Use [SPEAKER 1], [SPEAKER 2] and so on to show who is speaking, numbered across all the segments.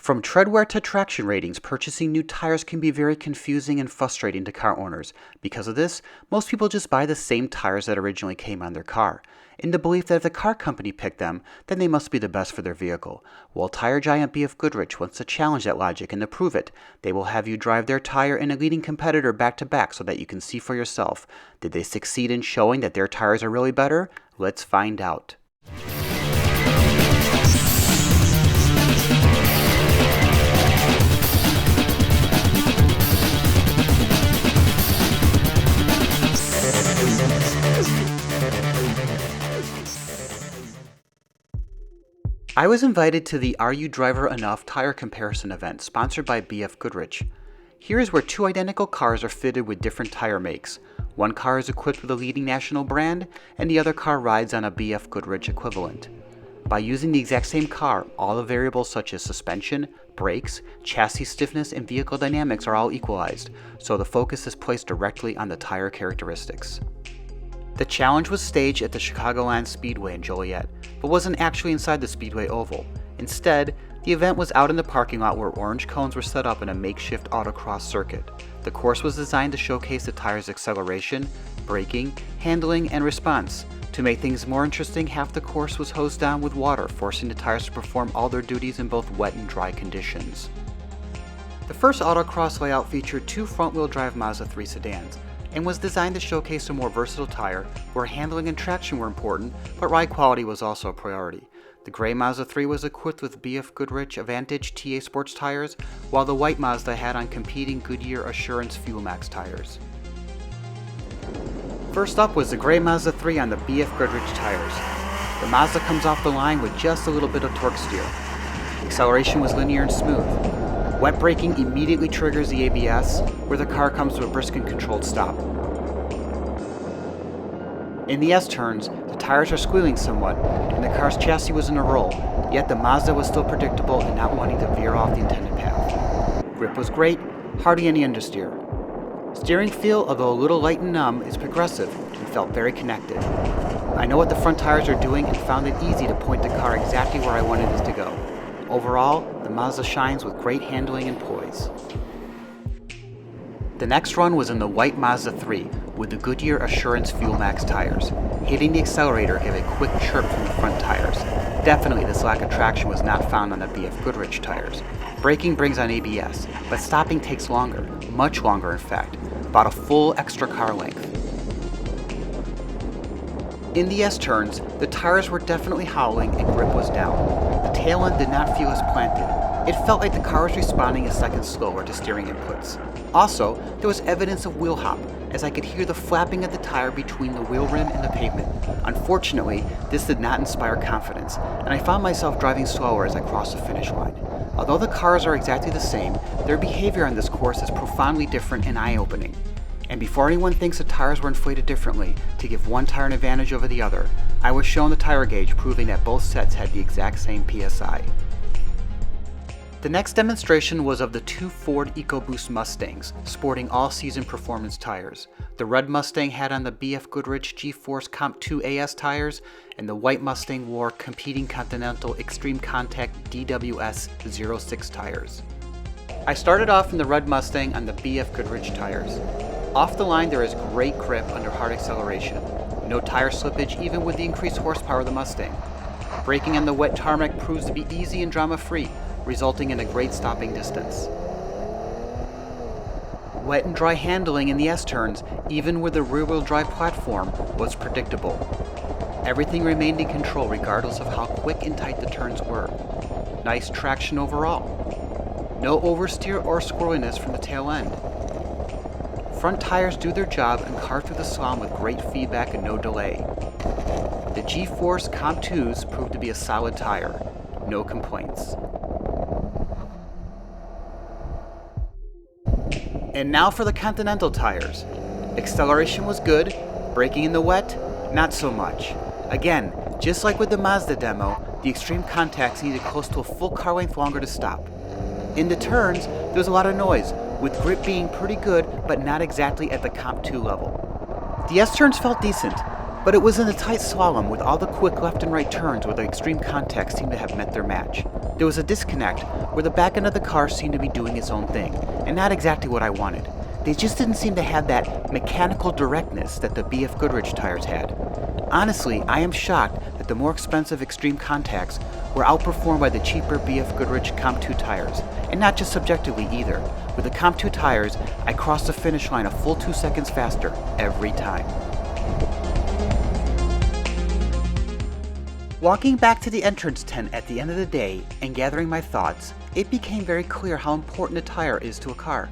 [SPEAKER 1] From treadwear to traction ratings, purchasing new tires can be very confusing and frustrating to car owners. Because of this, most people just buy the same tires that originally came on their car, in the belief that if the car company picked them, then they must be the best for their vehicle. Well, tire giant BFGoodrich wants to challenge that logic and to prove it. They will have you drive their tire and a leading competitor back to back so that you can see for yourself. Did they succeed in showing that their tires are really better? Let's find out. I was invited to the Are You Driver Enough tire comparison event sponsored by BFGoodrich. Here is where two identical cars are fitted with different tire makes. One car is equipped with a leading national brand, and the other car rides on a BFGoodrich equivalent. By using the exact same car, all the variables such as suspension, brakes, chassis stiffness, and vehicle dynamics are all equalized, so the focus is placed directly on the tire characteristics. The challenge was staged at the Chicagoland Speedway in Joliet, but wasn't actually inside the Speedway Oval. Instead, the event was out in the parking lot where orange cones were set up in a makeshift autocross circuit. The course was designed to showcase the tire's acceleration, braking, handling, and response. To make things more interesting, half the course was hosed down with water, forcing the tires to perform all their duties in both wet and dry conditions. The first autocross layout featured two front-wheel drive Mazda 3 sedans, and was designed to showcase a more versatile tire where handling and traction were important, but ride quality was also a priority. The gray Mazda 3 was equipped with BFGoodrich Advantage TA Sports tires, while the white Mazda had on competing Goodyear Assurance Fuel Max tires. First up was the gray Mazda 3 on the BFGoodrich tires. The Mazda comes off the line with just a little bit of torque steer. Acceleration was linear and smooth. Wet braking immediately triggers the ABS, where the car comes to a brisk and controlled stop. In the S-turns, the tires are squealing somewhat, and the car's chassis was in a roll, yet the Mazda was still predictable and not wanting to veer off the intended path. Grip was great, hardly any understeer. Steering feel, although a little light and numb, is progressive and felt very connected. I know what the front tires are doing and found it easy to point the car exactly where I wanted it to go. Overall, the Mazda shines with great handling and poise. The next run was in the white Mazda 3 with the Goodyear Assurance Fuel Max tires. Hitting the accelerator gave a quick chirp from the front tires. Definitely this lack of traction was not found on the BFGoodrich tires. Braking brings on ABS, but stopping takes longer, much longer in fact, about a full extra car length. In the S-turns, the tires were definitely howling and grip was down. The tail end did not feel as planted. It felt like the car was responding a second slower to steering inputs. Also, there was evidence of wheel hop, as I could hear the flapping of the tire between the wheel rim and the pavement. Unfortunately, this did not inspire confidence, and I found myself driving slower as I crossed the finish line. Although the cars are exactly the same, their behavior on this course is profoundly different and eye-opening. And before anyone thinks the tires were inflated differently to give one tire an advantage over the other, I was shown the tire gauge proving that both sets had the exact same PSI. The next demonstration was of the two Ford EcoBoost Mustangs, sporting all-season performance tires. The red Mustang had on the BFGoodrich G-Force Comp2 AS tires, and the white Mustang wore competing Continental Extreme Contact DWS 06 tires. I started off in the red Mustang on the BFGoodrich tires. Off the line there is great grip under hard acceleration. No tire slippage even with the increased horsepower of the Mustang. Braking on the wet tarmac proves to be easy and drama-free, resulting in a great stopping distance. Wet and dry handling in the S-turns, even with the rear-wheel drive platform, was predictable. Everything remained in control regardless of how quick and tight the turns were. Nice traction overall. No oversteer or squirreliness from the tail end. Front tires do their job and carve through the slalom with great feedback and no delay. The G-Force Comp2s proved to be a solid tire. No complaints. And now for the Continental tires. Acceleration was good, braking in the wet, not so much. Again, just like with the Mazda demo, the extreme contacts needed close to a full car length longer to stop. In the turns, there was a lot of noise, with grip being pretty good, but not exactly at the Comp2 level. The S-turns felt decent, but it was in a tight slalom with all the quick left and right turns where the extreme contacts seemed to have met their match. There was a disconnect where the back end of the car seemed to be doing its own thing, and not exactly what I wanted. They just didn't seem to have that mechanical directness that the BFGoodrich tires had. Honestly, I am shocked that the more expensive Extreme contacts were outperformed by the cheaper BFGoodrich Comp2 tires, and not just subjectively either. With the Comp2 tires, I crossed the finish line a full 2 seconds faster every time. Walking back to the entrance tent at the end of the day and gathering my thoughts, it became very clear how important a tire is to a car.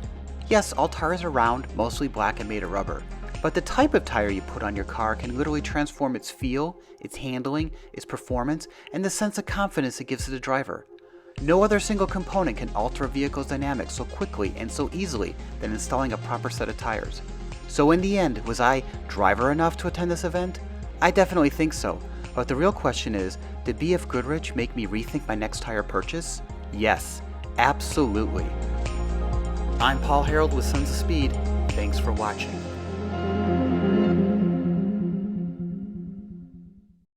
[SPEAKER 1] Yes, all tires are round, mostly black and made of rubber, but the type of tire you put on your car can literally transform its feel, its handling, its performance, and the sense of confidence it gives to the driver. No other single component can alter a vehicle's dynamics so quickly and so easily than installing a proper set of tires. So in the end, was I driver enough to attend this event? I definitely think so, but the real question is, did BFGoodrich make me rethink my next tire purchase? Yes, absolutely. I'm Paul Herrold with Sons of Speed. Thanks for watching.